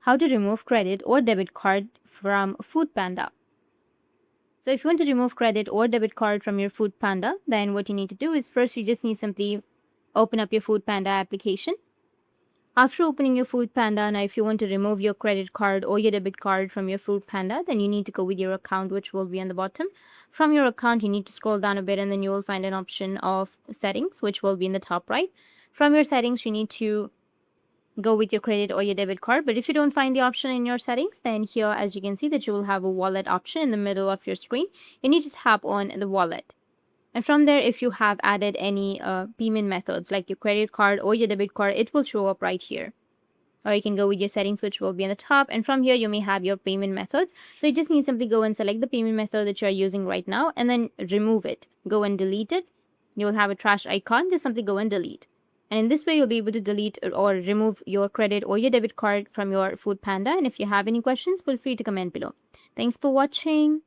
how to remove credit or debit card from Foodpanda. So if you want to remove credit or debit card from your Foodpanda, then what you need to do is first you just need simply open up your Foodpanda application. After opening your Foodpanda, now if you want to remove your credit card or your debit card from your Foodpanda, then you need to go with your account, which will be on the bottom. From your account, you need to scroll down a bit and then you will find an option of settings, which will be in the top right. From your settings, you need to go with your credit or your debit card. But if you don't find the option in your settings, then here, as you can see, that you will have a wallet option in the middle of your screen. You need to tap on the wallet. And from there, if you have added any payment methods like your credit card or your debit card, it will show up right here. Or you can go with your settings, which will be on the top. And from here, you may have your payment methods. So you just need to simply go and select the payment method that you're using right now and then remove it. Go and delete it. You'll have a trash icon. Just simply go and delete. And in this way, you'll be able to delete or remove your credit or your debit card from your Foodpanda. And if you have any questions, feel free to comment below. Thanks for watching.